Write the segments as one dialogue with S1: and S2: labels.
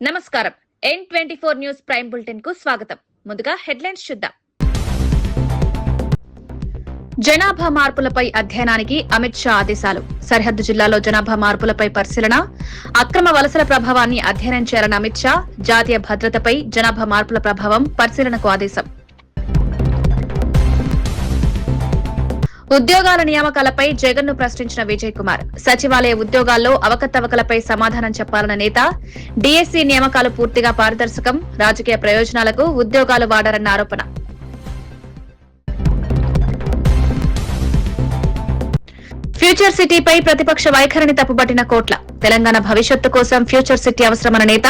S1: నమస్కారం. N24 news prime bulletin కు స్వాగతం. ముందుగా హెడ్లైన్స్ చూద్దాం. జనాభా మార్పులపై అధ్యయనానికి అమిత్ షా ఆదేశాలు. సరిహద్దు జిల్లాలో జనాభా మార్పులపై పరిశీలన, అక్రమ వలసల ప్రభావాన్ని అధ్యయనం చేయాలని అమిత్ షా. జాతీయ భద్రతపై జనాభా మార్పుల ప్రభావం పరిశీలనకు ఆదేశం. ఉద్యోగాల నియామకాలపై జగన్ ను ప్రశ్నించిన విజయ్ కుమార్. సచివాలయ ఉద్యోగాల్లో అవకతవకలపై సమాధానం చెప్పాలన్న నేత. డీఎస్సీ నియామకాలు పూర్తిగా పారదర్శకం, రాజకీయ ప్రయోజనాలకు ఉద్యోగాలు వాడారన్న ఆరోపణ. ఫ్యూచర్ సిటీపై ప్రతిపక్ష వైఖరిని తప్పుబట్టిన కోట్ల. తెలంగాణ భవిష్యత్తు కోసం ఫ్యూచర్ సిటీ అవసరమన్న నేత.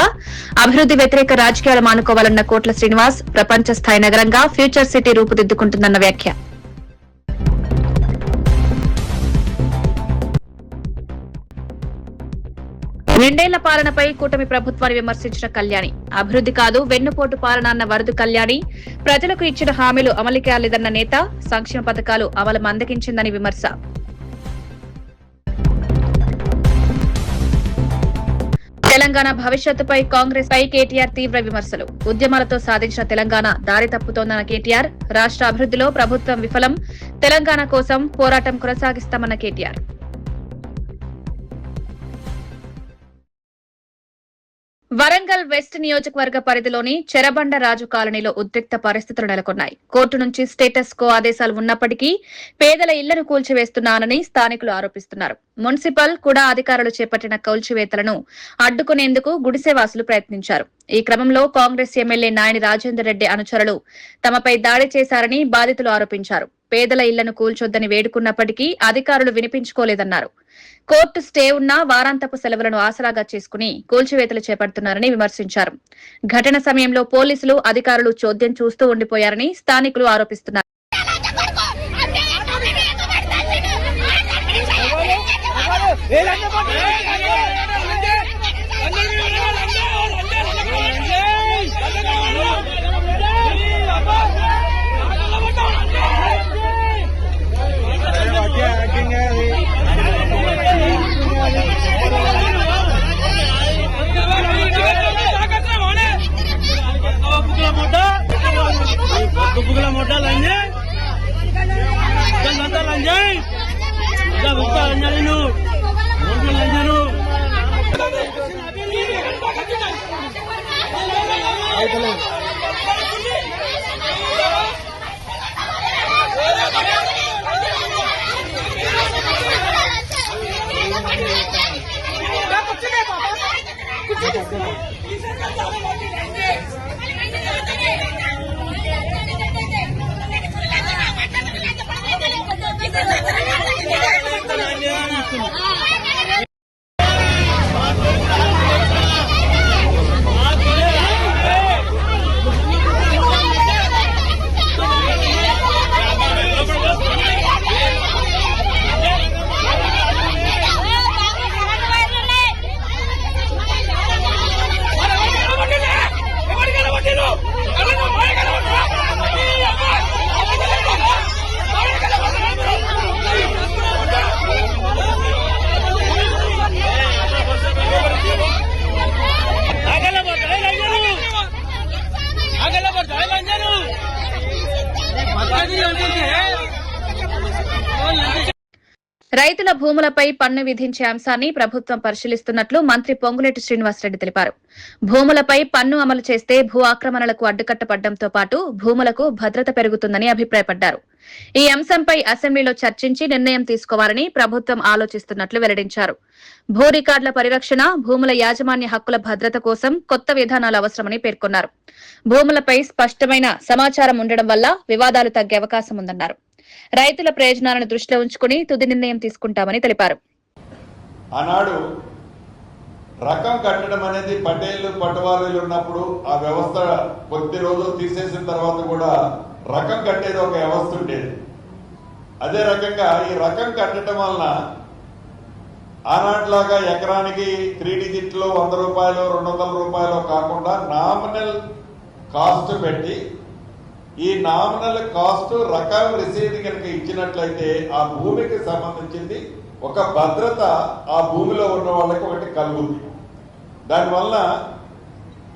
S1: అభివృద్ది వ్యతిరేక రాజకీయాలు మానుకోవాలన్న కోట్ల శ్రీనివాస్. ప్రపంచ స్థాయి నగరంగా ఫ్యూచర్ సిటీ రూపుదిద్దుకుంటుందన్న వ్యాఖ్య. రెండేళ్ల పాలనపై కూటమి ప్రభుత్వాన్ని విమర్శించిన కళ్యాణి. అభివృద్ది కాదు వెన్నుపోటు పాలన అన్న వరదు కళ్యాణి. ప్రజలకు ఇచ్చిన హామీలు అమలు కాలేదన్న నేత. సంక్షేమ పథకాలు అమలు మందగించిందని విమర్శ. తెలంగాణ భవిష్యత్తుపై కాంగ్రెస్ పై కేటీఆర్ తీవ్ర విమర్శలు. ఉద్యమాలతో సాధించిన తెలంగాణ దారి తప్పుతోందన్న కేటీఆర్. రాష్ట్ర అభివృద్దిలో ప్రభుత్వం విఫలం, తెలంగాణ కోసం పోరాటం కొనసాగిస్తామన్న కేటీఆర్. వరంగల్ వెస్ట్ నియోజకవర్గ పరిధిలోని చెరబండ రాజు కాలనీలో ఉద్రిక్త పరిస్థితులు నెలకొన్నాయి. కోర్టు నుంచి స్టేటస్ కో ఆదేశాలు ఉన్నప్పటికీ పేదల ఇళ్లను కూల్చివేస్తున్నానని స్థానికులు ఆరోపిస్తున్నారు. మున్సిపల్ కూడా అధికారులు చేపట్టిన కూల్చివేతలను అడ్డుకునేందుకు గుడిసెవాసులు ప్రయత్నించారు. ఈ క్రమంలో కాంగ్రెస్ ఎమ్మెల్యే నాయని రాజేందర్ రెడ్డి అనుచరులు తమపై దాడి చేశారని బాధితులు ఆరోపించారు. పేదల ఇళ్లను కూల్చొద్దని వేడుకున్నప్పటికీ అధికారులు వినిపించుకోలేదన్నారు. కోర్టు స్టే ఉన్నా వారాంతపు సెలవులను ఆసరాగా చేసుకుని కూల్చివేతలు చేపడుతున్నారని విమర్శించారు. ఘటన సమయంలో పోలీసులు, అధికారులు చోద్యం చూస్తూ ఉండిపోయారని స్థానికులు ఆరోపిస్తున్నారు. రైతుల భూములపై పన్ను విధించే అంశాన్ని ప్రభుత్వం పరిశీలిస్తున్నట్లు మంత్రి పొంగులేటి శ్రీనివాసరెడ్డి తెలిపారు. భూములపై పన్ను అమలు చేస్తే భూ ఆక్రమణలకు అడ్డుకట్టపడడంతో పాటు భూములకు భద్రత పెరుగుతుందని అభిప్రాయపడ్డారు. ఈ అంశంపై అసెంబ్లీలో చర్చించి నిర్ణయం తీసుకోవాలని ప్రభుత్వం ఆలోచిస్తున్నట్లు వెల్లడించారు. భూ రికార్డుల పరిరక్షణ, భూముల యాజమాన్య హక్కుల భద్రత కోసం కొత్త విధానాలు అవసరమని పేర్కొన్నారు. భూములపై స్పష్టమైన సమాచారం ఉండడం వల్ల వివాదాలు తగ్గే అవకాశం ఉందన్నారు. రైతుల ప్రయోజనాలను దృష్టిలో ఉంచుకుని తుది నిర్ణయం తీసుకుంటామని తెలిపారు.
S2: ఆనాడు రకం కట్టడం అనేది పటేళ్లు పట్టువారీలు ఉన్నప్పుడు ఆ వ్యవస్థ కొద్ది రోజులు తీసేసిన తర్వాత కూడా రకం కట్టేది ఒక వ్యవస్థ ఉండేది. అదే రకంగా ఈ రకం కట్టడం వలన ఆనాట్లాగా ఎకరానికి 3 డిజిట్లో 100 రూపాయలు 200 రూపాయలు కాకుండా నామినల్ కాస్ట్ పెట్టి ఈ నామినల్ కాస్ట్ రకం రిసీట్ కనుక ఇచ్చినట్లయితే ఆ భూమికి సంబంధించింది ఒక భద్రత ఆ భూమిలో ఉన్న వాళ్ళకి ఒకటి కలుగుతుంది. దానివల్ల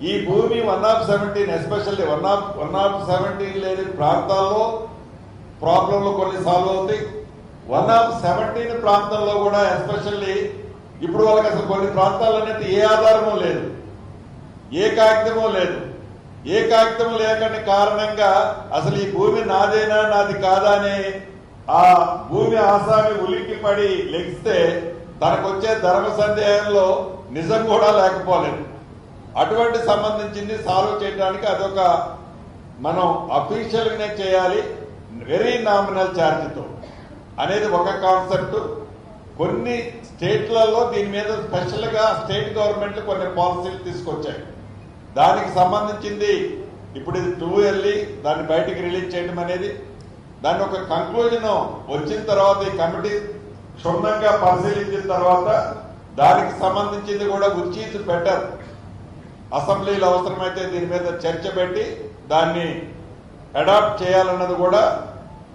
S2: ఈ భూమి 1/17 ఎస్పెషల్లీ 1/17 లేని ప్రాంతాల్లో ప్రాబ్లంలు కొన్ని సాల్వ్ అవుతాయి. 1/17 ప్రాంతంలో కూడా ఎస్పెషల్లీ ఇప్పుడు వాళ్ళకి అసలు కొన్ని ప్రాంతాలు అనేది ఏ ఆధారమూ లేదు, ఏ కాగితమూ లేదు. ఏ కాగితం లేకని కారణంగా అసలు ఈ భూమి నాదేనా నాది కాదా అని ఆ భూమి ఆసామి ఉలిక్కి పడి లెగిస్తే తనకు వచ్చే ధర్మ సందేహంలో నిజం కూడా లేకపోలేదు. అటువంటి సంబంధించింది సాల్వ్ చేయడానికి అదొక మనం అఫీషియల్గానే చేయాలి, వెరీ నామినల్ ఛార్జ్తో అనేది ఒక కాన్సెప్ట్. కొన్ని స్టేట్లలో దీని మీద స్పెషల్గా స్టేట్ గవర్నమెంట్లు కొన్ని పాలసీలు తీసుకొచ్చాయి. దానికి సంబంధించింది ఇప్పుడు ఇది 2 వెళ్ళి దాన్ని బయటికి రిలీజ్ చేయడం అనేది, దాన్ని ఒక కంక్లూజన్ వచ్చిన తర్వాత ఈ కమిటీ క్షుణ్ణంగా పరిశీలించిన తర్వాత దానికి సంబంధించింది కూడా విచ్ ఈజ్ బెటర్ అసెంబ్లీలో అవసరమైతే దీని మీద చర్చ పెట్టి దాన్ని అడాప్ట్ చేయాలన్నది కూడా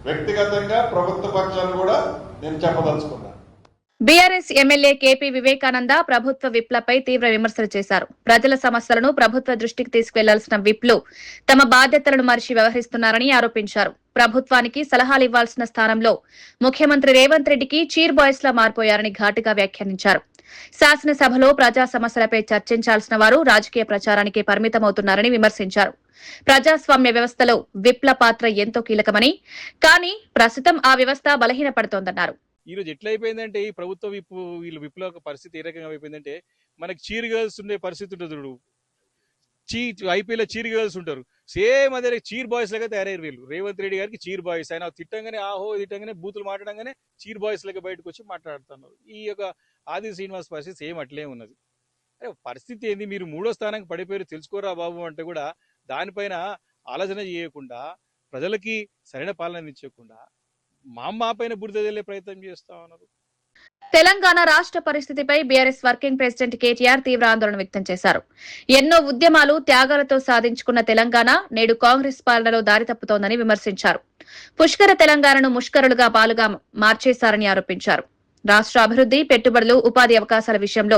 S2: వ్యక్తిగతంగా ప్రభుత్వ పక్షాన్ని కూడా నేను చెప్పదలుచుకున్నాను.
S1: బీఆర్ఎస్ ఎమ్మెల్యే కేపీ వివేకానంద ప్రభుత్వ విప్లపై తీవ్ర విమర్శలు చేశారు. ప్రజల సమస్యలను ప్రభుత్వ దృష్టికి తీసుకువెళ్లాల్సిన విప్లు తమ బాధ్యతలను మరిచి వ్యవహరిస్తున్నారని ఆరోపించారు. ప్రభుత్వానికి సలహాలు ఇవ్వాల్సిన స్థానంలో ముఖ్యమంత్రి రేవంత్ రెడ్డికి చీర్ బాయ్స్ లా మారిపోయారని ఘాటుగా వ్యాఖ్యానించారు. శాసనసభలో ప్రజా సమస్యలపై చర్చించాల్సిన వారు రాజకీయ ప్రచారానికి పరిమితమవుతున్నారని విమర్శించారు. ప్రజాస్వామ్య వ్యవస్థలో విప్ల పాత్ర ఎంతో కీలకమని, కానీ ప్రస్తుతం ఆ వ్యవస్థ బలహీనపడుతోందన్నారు.
S3: ఈ రోజు ఎట్లా అయిపోయిందంటే ఈ ప్రభుత్వ వీళ్ళు విప్లవ పరిస్థితి ఏ రకంగా అయిపోయిందంటే మనకి చీర్ గర్ల్స్ ఉండే పరిస్థితి ఉంటుంది. ఐపీఎల్ చీర్ గర్ల్స్ ఉంటారు, సేమ్ అదే చీర్ బాయ్స్ లాగా తయారయ్యారు వీళ్ళు. రేవంత్ రెడ్డి గారికి చీర్ బాయ్స్, ఆయన తిట్టంగానే ఆహో తిట్టంగానే బూతులు మాట్లాడంగానే చీర్ బాయ్స్ లాగా బయటకు వచ్చి మాట్లాడుతున్నారు. ఈ యొక్క ఆది శ్రీనివాస్ పరిస్థితి సేమ్ అట్లే ఉన్నది. అరే పరిస్థితి ఏంది, మీరు 3వ స్థానానికి పడిపోయారు తెలుసుకోరా బాబు అంటే కూడా దానిపైన ఆలోచన చేయకుండా, ప్రజలకి సరైన పాలన ఇచ్చకుండా మా పైన బురద జల్లే ప్రయత్నం చేస్తా ఉన్నారు.
S1: తెలంగాణ రాష్ట్ర పరిస్థితిపై బీఆర్ఎస్ వర్కింగ్ ప్రెసిడెంట్ కేటీఆర్ తీవ్ర ఆందోళన వ్యక్తం చేశారు. ఎన్నో ఉద్యమాలు త్యాగాలతో సాధించుకున్న తెలంగాణ నేడు కాంగ్రెస్ పాలనలో దారి తప్పుతోందని విమర్శించారు. పుష్కర తెలంగాణను ముష్కరులుగా పాలుగా మార్చేశారని ఆరోపించారు. రాష్ట్ర అభివృద్ధి, పెట్టుబడులు, ఉపాధి అవకాశాల విషయంలో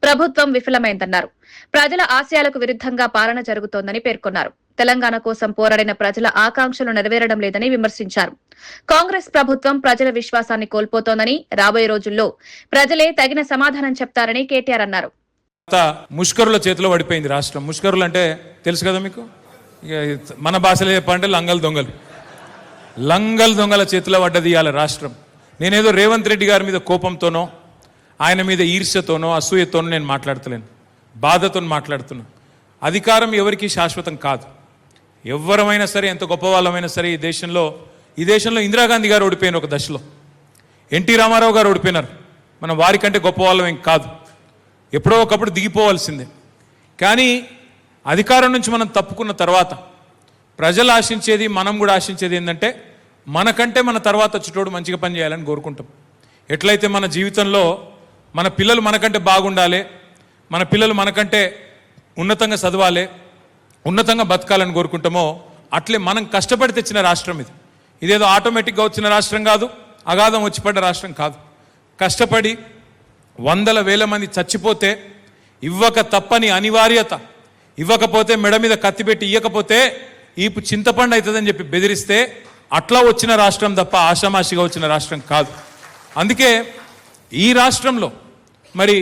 S1: ప్రభుత్వం విఫలమైందన్నారు. ప్రజల ఆశయాలకు విరుద్ధంగా పాలన జరుగుతోందని పేర్కొన్నారు. తెలంగాణ కోసం పోరాడిన ప్రజల ఆకాంక్షలు నెరవేరడం లేదని విమర్శించారు. కాంగ్రెస్ ప్రభుత్వం ప్రజల విశ్వాసాన్ని కోల్పోతోందని, రాబోయే రోజుల్లో ప్రజలే తగిన సమాధానం చెప్తారని కేటీఆర్ అన్నారు.
S4: ముష్కరుల చేతిలో పడిపోయింది రాష్ట్రం. ముష్కరులు అంటే తెలుసు కదా మీకు, మన భాషలో చెప్పాలంటే లంగల్ దొంగల చేతిలో పడ్డది ఇవాళ రాష్ట్రం. నేనేదో రేవంత్ రెడ్డి గారి మీద కోపంతోనో, ఆయన మీద ఈర్ష్యతోనో, అసూయతోనో నేను మాట్లాడతలేను, బాధతో మాట్లాడుతున్నా. అధికారం ఎవరికి శాశ్వతం కాదు. ఎవరమైనా సరే, ఎంత గొప్ప వాళ్ళమైనా సరే, ఈ దేశంలో ఇందిరాగాంధీ గారు ఓడిపోయిన ఒక దశలో, ఎన్టీ రామారావు గారు ఓడిపోయినారు. మనం వారికంటే గొప్ప వాళ్ళం ఏం కాదు, ఎప్పుడో ఒకప్పుడు దిగిపోవాల్సిందే. కానీ అధికారం నుంచి మనం తప్పుకున్న తర్వాత ప్రజలు ఆశించేది, మనం కూడా ఆశించేది ఏంటంటే మనకంటే మన తర్వాత వచ్చేటోడు మంచిగా పని చేయాలని కోరుకుంటాం. ఎట్లయితే మన జీవితంలో మన పిల్లలు మనకంటే బాగుండాలి, మన పిల్లలు మనకంటే ఉన్నతంగా చదవాలి, ఉన్నతంగా బతకాలని కోరుకుంటామో, అట్లే మనం కష్టపడి తెచ్చిన రాష్ట్రం ఇది. ఇదేదో ఆటోమేటిక్గా వచ్చిన రాష్ట్రం కాదు, అగాధం వచ్చి పడ్డ రాష్ట్రం కాదు. కష్టపడి వందల వేల మంది చచ్చిపోతే ఇవ్వక తప్పని అనివార్యత, ఇవ్వకపోతే మెడ మీద కత్తిపెట్టి ఇవ్వకపోతే ఈపు చింతపండు అవుతుందని చెప్పి బెదిరిస్తే అట్లా వచ్చిన రాష్ట్రం తప్ప ఆషామాషిగా వచ్చిన రాష్ట్రం కాదు. అందుకే ఈ రాష్ట్రంలో మరి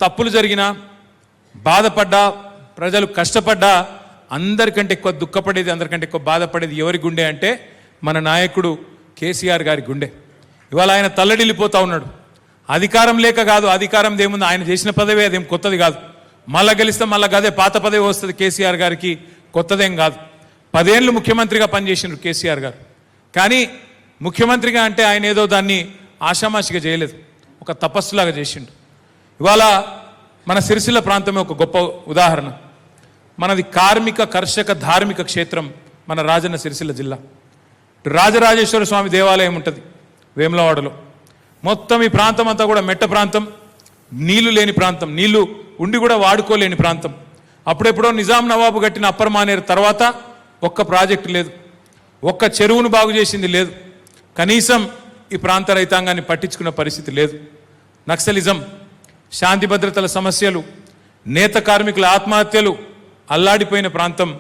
S4: తప్పులు జరిగినా, బాధపడ్డా, ప్రజలు కష్టపడ్డా, అందరికంటే ఎక్కువ దుఃఖపడేది, అందరికంటే ఎక్కువ బాధపడేది ఎవరి గుండె అంటే మన నాయకుడు కేసీఆర్ గారి గుండె. ఇవాళ ఆయన తల్లడిల్లిపోతా ఉన్నాడు. అధికారం లేక కాదు, అధికారం ఏముంది, ఆయన చేసిన పదవి అదేం కొత్తది కాదు. మళ్ళా గెలిస్తే మళ్ళా గదే పాత పదవి వస్తుంది కేసీఆర్ గారికి, కొత్తదేం కాదు. 10 ఏళ్ళు ముఖ్యమంత్రిగా పనిచేసిండ్రు కేసీఆర్ గారు. కానీ ముఖ్యమంత్రిగా అంటే ఆయన ఏదో దాన్ని ఆషామాషిగా చేయలేదు, ఒక తపస్సులాగా చేసిండు. ఇవాళ మన సిరిసిల్ల ప్రాంతమే ఒక గొప్ప ఉదాహరణ. మనది కార్మిక, కర్షక, ధార్మిక క్షేత్రం మన రాజన్న సిరిసిల్ల జిల్లా. రాజరాజేశ్వర స్వామి దేవాలయం ఉంటుంది వేములవాడలో. మొత్తం ఈ ప్రాంతం అంతా కూడా మెట్ట ప్రాంతం, నీళ్లు లేని ప్రాంతం, నీళ్లు ఉండి కూడా వాడుకోలేని ప్రాంతం. అప్పుడెప్పుడో నిజాం నవాబు కట్టిన అప్పర్ మానేరు తర్వాత ఒక్క ప్రాజెక్టు లేదు, ఒక్క చెరువును బాగు చేసింది లేదు, కనీసం ఈ ప్రాంత రైతాంగాన్ని పట్టించుకున్న పరిస్థితి లేదు. నక్సలిజం, శాంతి భద్రతల సమస్యలు, నేత కార్మికుల ఆత్మహత్యలు, అల్లాడిపోయిన ప్రాంతం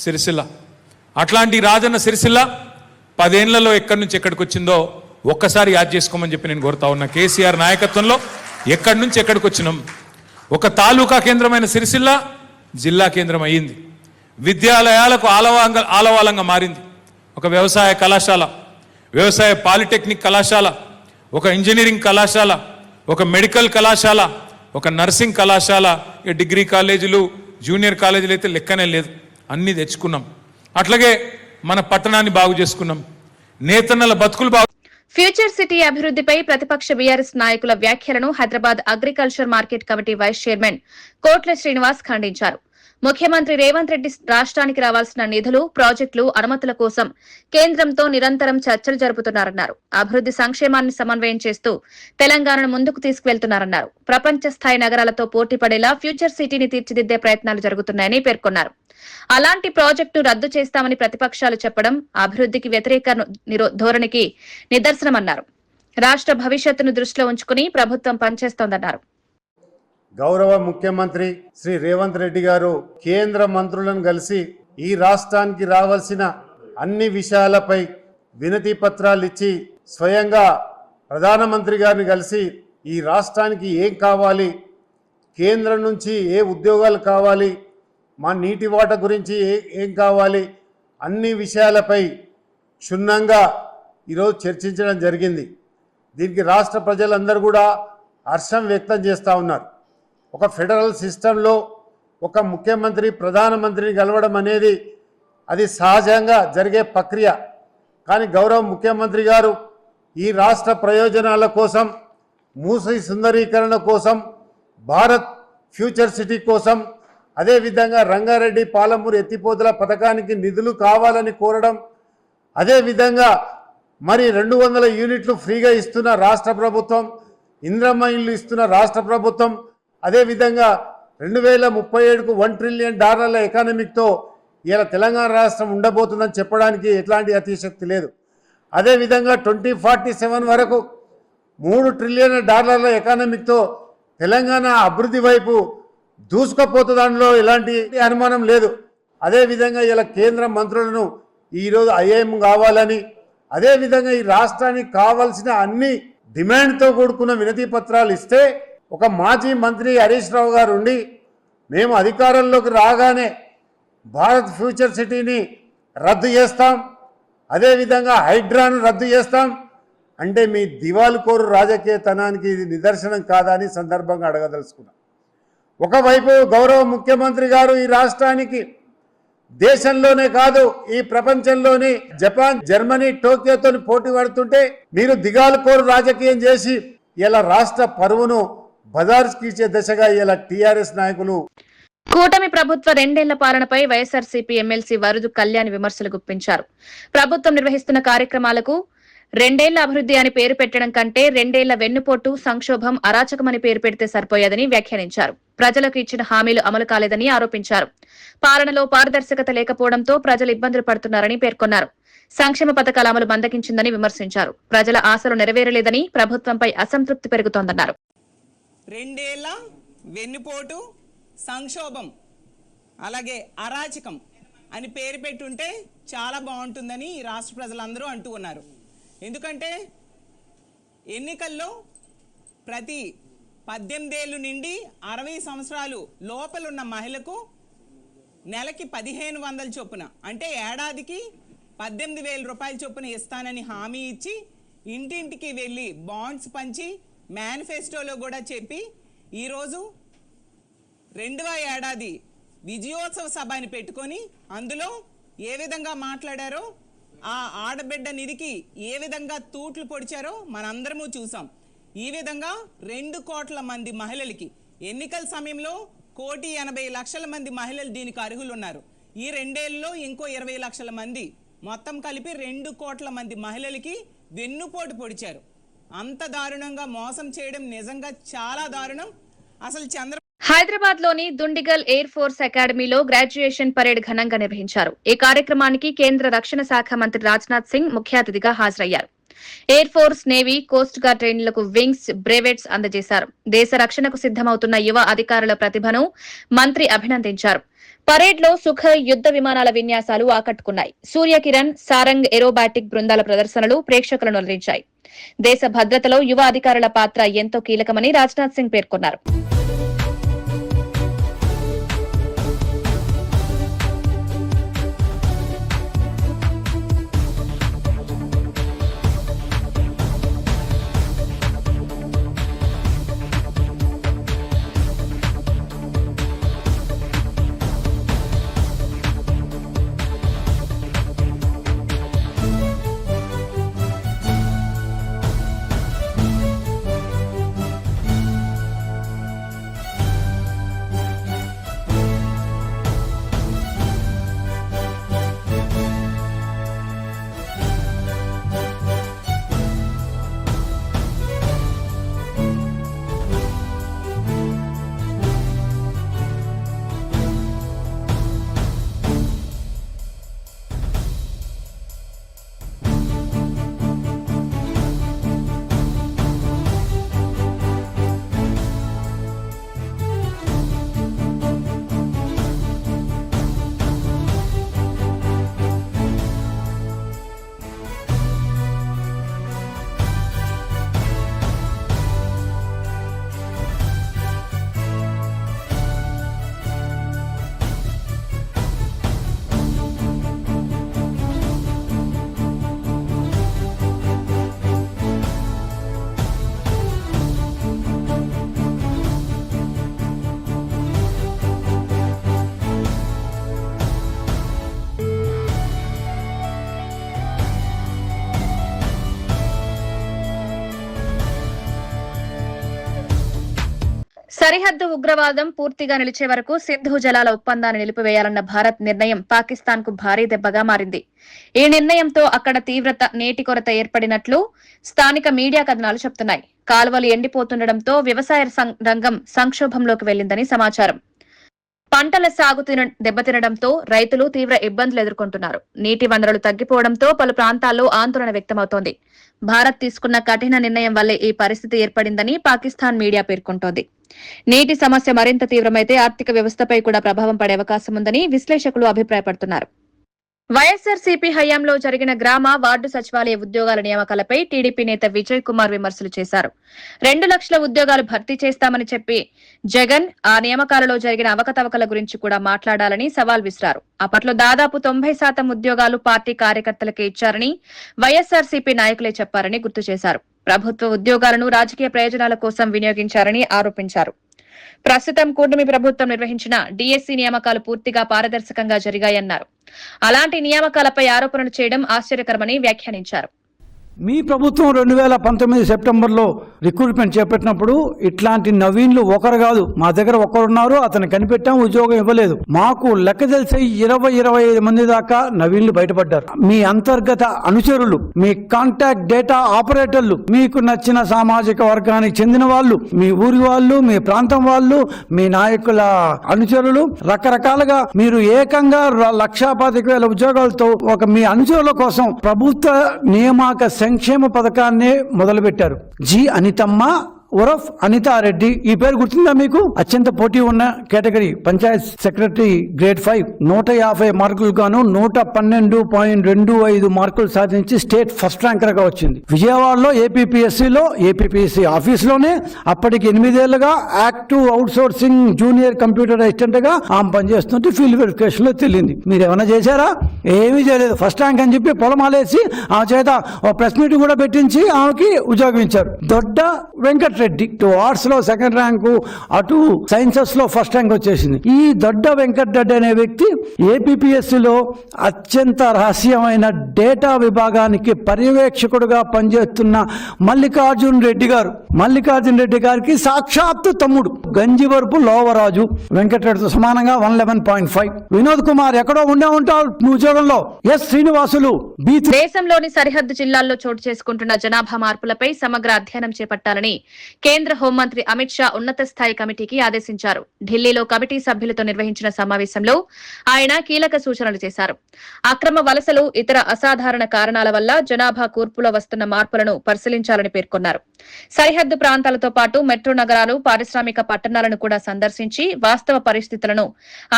S4: సిరిసిల్ల. అట్లాంటి రాజన్న సిరిసిల్ల 10 ఏళ్లలో ఎక్కడి నుంచి ఎక్కడికి వచ్చిందో ఒక్కసారి యాద్ చేసుకోమని చెప్పి నేను కోరుతా ఉన్నా. కేసీఆర్ నాయకత్వంలో ఎక్కడి నుంచి ఎక్కడికి వచ్చినాం. ఒక తాలూకా కేంద్రమైన సిరిసిల్ల జిల్లా కేంద్రం అయ్యింది. విద్యాలయాలకు ఆలవాలంగా మారింది. ఒక వ్యవసాయ కళాశాల, వ్యవసాయ పాలిటెక్నిక్ కళాశాల, ఒక ఇంజనీరింగ్ కళాశాల, ఒక మెడికల్ కళాశాల, ఒక నర్సింగ్ కళాశాల, డిగ్రీ కాలేజీలు, జూనియర్ కాలేజీలు అయితే లెక్కనే లేదు. అన్నీ తెచ్చుకున్నాం. అట్లాగే మన పట్టణాన్ని బాగు చేసుకున్నాం. నేతన్నల బతుకులు బాగు.
S1: ఫ్యూచర్ సిటీ అభివృద్ధిపై ప్రతిపక్ష బీఆర్ఎస్ నాయకుల వ్యాఖ్యలను Hyderabad agriculture market committee vice chairman Kotla Srinivas ఖండించారు. ముఖ్యమంత్రి రేవంత్ రెడ్డి రాష్ట్రానికి రావాల్సిన నిధులు, ప్రాజెక్టులు, అనుమతుల కోసం కేంద్రంతో నిరంతరం చర్చలు జరుపుతున్నారన్నారు. అభివృద్ది సంక్షేమాన్ని సమన్వయం చేస్తూ తెలంగాణను ముందుకు తీసుకువెళ్తున్నారన్నారు. ప్రపంచ స్థాయి నగరాలతో పోటీ పడేలా ఫ్యూచర్ సిటీని తీర్చిదిద్దే ప్రయత్నాలు జరుగుతున్నాయని పేర్కొన్నారు. అలాంటి ప్రాజెక్టును రద్దు చేస్తామని ప్రతిపక్షాలు చెప్పడం అభివృద్ధికి వ్యతిరేక ధోరణికి నిదర్శనమన్నారు. రాష్ట్ర భవిష్యత్తును దృష్టిలో ఉంచుకుని ప్రభుత్వం పనిచేస్తోందన్నారు.
S5: గౌరవ ముఖ్యమంత్రి శ్రీ రేవంత్ రెడ్డి గారు కేంద్ర మంత్రులను కలిసి ఈ రాష్ట్రానికి రావాల్సిన అన్ని విషయాలపై వినతి పత్రాలు ఇచ్చి స్వయంగా ప్రధానమంత్రి గారిని కలిసి ఈ రాష్ట్రానికి ఏం కావాలి, కేంద్రం నుంచి ఏ ఉద్యోగాలు కావాలి, మా నీటి వాటా గురించి ఏం కావాలి, అన్ని విషయాలపై క్షుణ్ణంగా ఈరోజు చర్చించడం జరిగింది. దీనికి రాష్ట్ర ప్రజలందరూ కూడా హర్షం వ్యక్తం చేస్తూ ఉన్నారు. ఒక ఫెడరల్ సిస్టంలో ఒక ముఖ్యమంత్రి ప్రధానమంత్రిని కలవడం అనేది అది సహజంగా జరిగే ప్రక్రియ. కానీ గౌరవ ముఖ్యమంత్రి గారు ఈ రాష్ట్ర ప్రయోజనాల కోసం, మూసీ సుందరీకరణ కోసం, భారత్ ఫ్యూచర్ సిటీ కోసం, అదేవిధంగా రంగారెడ్డి పాలమూరు ఎత్తిపోతల పథకానికి నిధులు కావాలని కోరడం, అదేవిధంగా మరి 200 యూనిట్లు ఫ్రీగా ఇస్తున్న రాష్ట్ర ప్రభుత్వం, ఇంద్రమ్మ ఇల్లు ఇస్తున్న రాష్ట్ర ప్రభుత్వం, అదేవిధంగా 2037కు $1 ట్రిలియన్ ఎకానమిక్తో ఇలా తెలంగాణ రాష్ట్రం ఉండబోతుందని చెప్పడానికి ఎట్లాంటి అతిశక్తి లేదు. అదేవిధంగా 2047 వరకు $3 ట్రిలియన్ ఎకానమిక్తో తెలంగాణ అభివృద్ధి వైపు దూసుకుపోతుందానిలో ఎలాంటి అనుమానం లేదు. అదేవిధంగా ఇలా కేంద్ర మంత్రులను ఈరోజు ఐఏఎం కావాలని, అదేవిధంగా ఈ రాష్ట్రానికి కావాల్సిన అన్ని డిమాండ్తో కూడుకున్న వినతి పత్రాలు ఇస్తే ఒక మాజీ మంత్రి హరీష్ రావు గారు ఉండి మేము అధికారంలోకి రాగానే భారత్ ఫ్యూచర్ సిటీని రద్దు చేస్తాం, అదేవిధంగా హైడ్రాను రద్దు చేస్తాం అంటే మీ దివాలుకోరు రాజకీయతనానికి ఇది నిదర్శనం కాదా అని సందర్భంగా అడగదలుచుకున్నాం. ఒకవైపు గౌరవ ముఖ్యమంత్రి గారు ఈ రాష్ట్రానికి దేశంలోనే కాదు ఈ ప్రపంచంలోని జపాన్, జర్మనీ, టోక్యోతో పోటీ పడుతుంటే మీరు దిగాలుకోరు రాజకీయం చేసి ఇలా రాష్ట్ర పరువును బజార్కిచ్చే దశగా ఇలా టీఆర్ఎస్ నాయకులు.
S1: కూటమి ప్రభుత్వ 2 ఏళ్ల పాలనపై వైఎస్ఆర్సీపీ ఎమ్మెల్సీ వరుదు కళ్యాణ్ విమర్శలు గుప్పించారు. ప్రభుత్వం నిర్వహిస్తున్న కార్యక్రమాలకు 2 ఏళ్ల అభివృద్ధి అని పేరు పెట్టడం కంటే 2 ఏళ్ల వెన్నుపోటు, సంక్షోభం, అరాచకమని పేరు పెడితే సరిపోయేదని వ్యాఖ్యానించారు. ప్రజలకు ఇచ్చిన హామీలు అమలు కాలేదని ఆరోపించారు. పాలనలో పారదర్శకత లేకపోవడంతో ప్రజలు ఇబ్బందులు పడుతున్నారని పేర్కొన్నారు. సంక్షేమ పథకాల అమలు మందగించిందని విమర్శించారు. ప్రజల ఆశలు నెరవేరలేదని, ప్రభుత్వంపై అసంతృప్తి పెరుగుతోందన్నారు.
S6: 2 ఏళ్ల వెన్నుపోటు, సంక్షోభం, అలాగే అరాచకం అని పేరు పెట్టుంటే చాలా బాగుంటుందని రాష్ట్ర ప్రజలందరూ అంటూ ఉన్నారు. ఎందుకంటే ఎన్నికల్లో ప్రతి 18 ఏళ్ళు నుండి 60 సంవత్సరాలు లోపలున్న మహిళకు నెలకి 1500 చొప్పున అంటే ఏడాదికి 18,000 రూపాయల చొప్పున ఇస్తానని హామీ ఇచ్చి ఇంటింటికి వెళ్ళి బాండ్స్ పంచి మేనిఫెస్టోలో కూడా చెప్పి ఈరోజు 2వ ఏడాది విజయోత్సవ సభ అని పెట్టుకొని అందులో ఏ విధంగా మాట్లాడారో, ఆ ఆడబిడ్డ నిధికి ఏ విధంగా తూట్లు పొడిచారో మనందరము చూసాం. ఈ విధంగా 2 కోట్ల మంది మహిళలకి ఎన్నికల సమయంలో 1,80,00,000 మంది మహిళలు దీనికి అర్హులు ఉన్నారు. ఈ 2 ఏళ్లలో ఇంకో 20 లక్షల మంది, మొత్తం కలిపి 2 కోట్ల మంది మహిళలకి వెన్నుపోటు పొడిచారు. అంత దారుణంగా మోసం చేయడం నిజంగా చాలా దారుణం. అసలు
S1: హైదరాబాద్ లోని దుండిగల్ ఎయిర్ ఫోర్స్ అకాడమీలో గ్రాడ్యుయేషన్ పరేడ్ ఘనంగా నిర్వహించారు. ఈ కార్యక్రమానికి కేంద్ర రక్షణ శాఖ మంత్రి రాజ్నాథ్ సింగ్ ముఖ్య అతిథిగా హాజరయ్యారు. Air force, navy, coast guard ట్రైన్లకు వింగ్స్, బ్రేవెట్స్ అందజేశారు. దేశ రక్షణకు సిద్దమవుతున్న యువ అధికారుల ప్రతిభను మంత్రి అభినందించారు. పరేడ్లో సుఖోయ్ యుద్ద విమానాల విన్యాసాలు ఆకట్టుకున్నాయి. సూర్యకిరణ్, సారంగ్ ఏరోబాటిక్ బృందాల ప్రదర్శనలు ప్రేక్షకులను అలరించాయి. దేశ భద్రతలో యువ అధికారుల పాత్ర ఎంతో కీలకమని రాజ్నాథ్ సింగ్ పేర్కొన్నారు. సరిహద్దు ఉగ్రవాదం పూర్తిగా నిలిచే వరకు సింధు జలాల ఒప్పందాన్ని నిలిపివేయాలన్న భారత్ నిర్ణయం పాకిస్తాన్ కు భారీ దెబ్బగా మారింది. ఈ నిర్ణయంతో అక్కడ తీవ్రత నీటి కొరత ఏర్పడినట్లు స్థానిక మీడియా కథనాలు చెబుతున్నాయి. కాలువలు ఎండిపోతుండటంతో వ్యవసాయ రంగం సంక్షోభంలోకి వెళ్లిందని సమాచారం. పంటల సాగు దెబ్బతినడంతో రైతులు తీవ్ర ఇబ్బందులు ఎదుర్కొంటున్నారు. నీటి వనరులు తగ్గిపోవడంతో పలు ప్రాంతాల్లో ఆందోళన వ్యక్తమవుతోంది. భారత్ తీసుకున్న కఠిన నిర్ణయం వల్లే ఈ పరిస్థితి ఏర్పడిందని పాకిస్తాన్ మీడియా పేర్కొంటోంది. నీటి సమస్య మరింత తీవ్రమైతే ఆర్థిక వ్యవస్థపై కూడా ప్రభావం పడే అవకాశం ఉందని విశ్లేషకులు అభిప్రాయపడుతున్నారు. వైఎస్ఆర్సీపీ హయాంలో జరిగిన గ్రామ వార్డు సచివాలయ ఉద్యోగాల నియామకాలపై టీడీపీ నేత విజయ్ కుమార్ విమర్శలు చేశారు. 2 లక్షల ఉద్యోగాలు భర్తీ చేస్తామని చెప్పి జగన్ ఆ నియామకాలలో జరిగిన అవకతవకల గురించి కూడా మాట్లాడాలని సవాల్ విసిరారు. అప్పట్లో దాదాపు 90% ఉద్యోగాలు పార్టీ కార్యకర్తలకే ఇచ్చారని వైఎస్ఆర్సీపీ నాయకులే చెప్పారని గుర్తు చేశారు. ప్రభుత్వ ఉద్యోగాలను రాజకీయ ప్రయోజనాల కోసం వినియోగించారని ఆరోపించారు. ప్రస్తుతం కూటమి ప్రభుత్వం నిర్వహించిన డీఎస్సీ నియామకాలు పూర్తిగా పారదర్శకంగా జరిగాయన్నారు. అలాంటి నియామకాలపై ఆరోపణలు చేయడం ఆశ్చర్యకరమని వ్యాఖ్యానించారు.
S7: మీ ప్రభుత్వం 2019 సెప్టెంబర్లో రిక్రూట్మెంట్ చేపట్టినప్పుడు ఇట్లాంటి నవీన్లు ఒకరు కాదు, మా దగ్గర ఒకరున్నారు, అతను కనిపెట్టాం, ఉద్యోగం ఇవ్వలేదు. మాకు లెక్క తెలిసి 20-25 మంది దాకా నవీన్లు బయటపడ్డారు. మీ అంతర్గత అనుచరులు, మీ కాంటాక్ట్ డేటా ఆపరేటర్లు, మీకు నచ్చిన సామాజిక వర్గానికి చెందిన వాళ్ళు, మీ ఊరి వాళ్ళు, మీ ప్రాంతం వాళ్ళు, మీ నాయకుల అనుచరులు, రకరకాలుగా మీరు ఏకంగా 1,25,000 ఉద్యోగాలతో మీ అనుచరుల కోసం ప్రభుత్వ నియామక సంక్షేమ పథకాన్ని మొదలుపెట్టారు. జి అనితమ్మ ఉరఫ్ అనితారెడ్డి, ఈ పేరు గుర్తుందా మీకు? అత్యంత పోటీ ఉన్న కేటగిరీ పంచాయత్ సెక్రటరీ గ్రేడ్ 5 150 మార్కులు గాను 112.25 మార్కులు సాధించి స్టేట్ ఫస్ట్ ర్యాంకర్ గా వచ్చింది. విజయవాడలో ఏపీపీఎస్సీ ఆఫీసులోనే అప్పటికి 8 ఏళ్లుగా active out sourcing junior computer assistant గా ఆమె పనిచేస్తుంటే ఫీల్డ్ వెరిఫికేషన్ లో తెలియంది. మీరు ఏమైనా చేశారా? ఏమీ చేయలేదు. ఫస్ట్ ర్యాంక్ అని చెప్పి పొలమాలేసి ఆ చేత ప్రెస్ మీట్ కూడా పెట్టించి ఆమెకి ఉద్యోగం ఇచ్చారు. దొడ్డ వెంకట రెడ్డి ఆర్ట్స్ లో సెకండ్ ర్యాంకు, అటు సైన్సెస్ లో ఫస్ట్ ర్యాంక్ వచ్చేసింది. ఈ దొడ్డ వెంకటరెడ్డి అనే వ్యక్తి ఏపీపీఎస్సీలో అత్యంత రహస్యమైన డేటా విభాగానికి పర్యవేక్షకుడుగా పనిచేస్తున్న మల్లికార్జున్ రెడ్డి గారికి సాక్షాత్తు తమ్ముడు గంజివరపు లోవరాజు. వెంకటరెడ్డితో సమానంగా 111.5. వినోద్ కుమార్ ఎక్కడో ఉండే ఉంటాడు ఉద్యోగంలో. ఎస్ శ్రీనివాసులు
S1: దేశంలోని సరిహద్దు జిల్లాల్లో చోటు చేసుకుంటున్న జనాభా మార్పులపై సమగ్ర అధ్యయనం చేపట్టాలని కేంద్ర హోంమంత్రి అమిత్ షా ఉన్నత స్థాయి కమిటీకి ఆదేశించారు. ఢిల్లీలో కమిటీ సభ్యులతో నిర్వహించిన సమావేశంలో ఆయన కీలక సూచనలు చేశారు. అక్రమ వలసలు, ఇతర అసాధారణ కారణాల వల్ల జనాభా కూర్పులో వస్తున్న మార్పులను పరిశీలించాలని పేర్కొన్నారు. సరిహద్దు ప్రాంతాలతో పాటు మెట్రో నగరాలు, పారిశ్రామిక పట్టణాలను కూడా సందర్శించి వాస్తవ పరిస్థితులను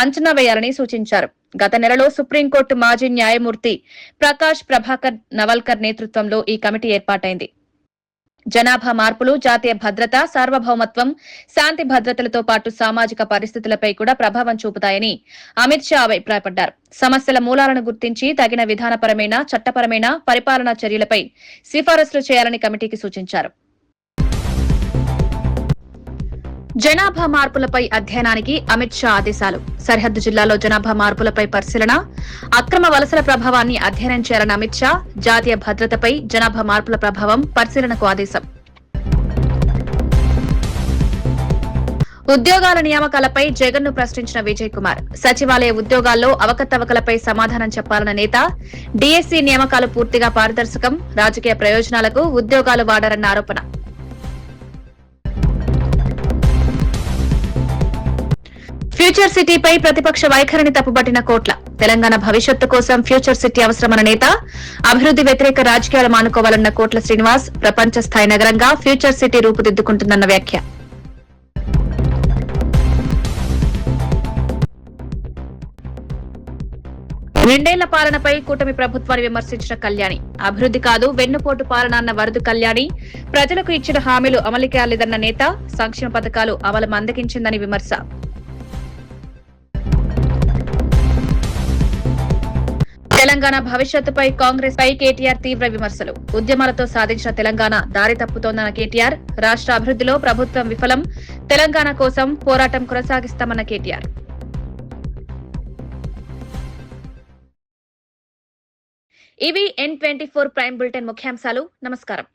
S1: అంచనా వేయాలని సూచించారు. గత నెలలో సుప్రీంకోర్టు మాజీ న్యాయమూర్తి ప్రకాష్ ప్రభాకర్ నవల్కర్ నేతృత్వంలో ఈ కమిటీ ఏర్పాటైంది. జనాభా మార్పులు జాతీయ భద్రత, సార్వభౌమత్వం, శాంతి భద్రతలతో పాటు సామాజిక పరిస్థితులపై కూడా ప్రభావం చూపుతాయని అమిత్ షా అభిప్రాయపడ్డారు. సమస్యల మూలాలను గుర్తించి తగిన విధానపరమైన, చట్టపరమైన పరిపాలనా చర్యలపై సిఫారసులు చేయాలని కమిటీకి సూచించారు. జనాభా మార్పులపై అధ్యయనానికి అమిత్ షా ఆదేశాలు. సరిహద్దు జిల్లాలో జనాభా మార్పులపై పరిశీలన, అక్రమ వలసల ప్రభావాన్ని అధ్యయనం చేయాలని అమిత్ షా, జాతీయ భద్రతపై జనాభా మార్పుల ప్రభావం పరిశీలనకు ఆదేశం. ఉద్యోగాల నియామకాలపై జగన్ను ప్రశ్నించిన విజయ్ కుమార్. సచివాలయ ఉద్యోగాల్లో అవకతవకలపై సమాధానం చెప్పాలన్న నేత. డీఎస్సీ నియామకాలు పూర్తిగా పారదర్శకం, రాజకీయ ప్రయోజనాలకు ఉద్యోగాలు వాడారన్న ఆరోపణ. ఫ్యూచర్ సిటీపై ప్రతిపక్ష వైఖరిని తప్పుబట్టిన కోట్ల. తెలంగాణ భవిష్యత్తు కోసం ఫ్యూచర్ సిటీ అవసరమన్న నేత. అభివృద్ది వ్యతిరేక రాజకీయాలు మానుకోవాలన్న కోట్ల శ్రీనివాస్. ప్రపంచ స్థాయి నగరంగా ఫ్యూచర్ సిటీ రూపుదిద్దుకుంటుందన్న వ్యాఖ్య. రెండేళ్ల పాలనపై కూటమి ప్రభుత్వాన్ని విమర్శించిన కళ్యాణి. అభివృద్ది కాదు, వెన్నుపోటు పాలన అన్న వరదు కళ్యాణి. ప్రజలకు ఇచ్చిన హామీలు అమలు కాలేదన్న నేత. సంక్షేమ పథకాలు అమలు మందగించిందని విమర్శ. తెలంగాణ భవిష్యత్తుపై కాంగ్రెస్ పై కేటీఆర్ తీవ్ర విమర్శలు. ఉద్యమాలతో సాధించిన తెలంగాణ దారి తప్పుతోందన్న కేటీఆర్. రాష్ట్ర అభివృద్దిలో ప్రభుత్వం విఫలం, తెలంగాణ కోసం పోరాటం కొనసాగిస్తామన్న కేటీఆర్. ఇవి N24 ప్రైమ్ బులెటిన్ ముఖ్యాంశాలు. నమస్కారం.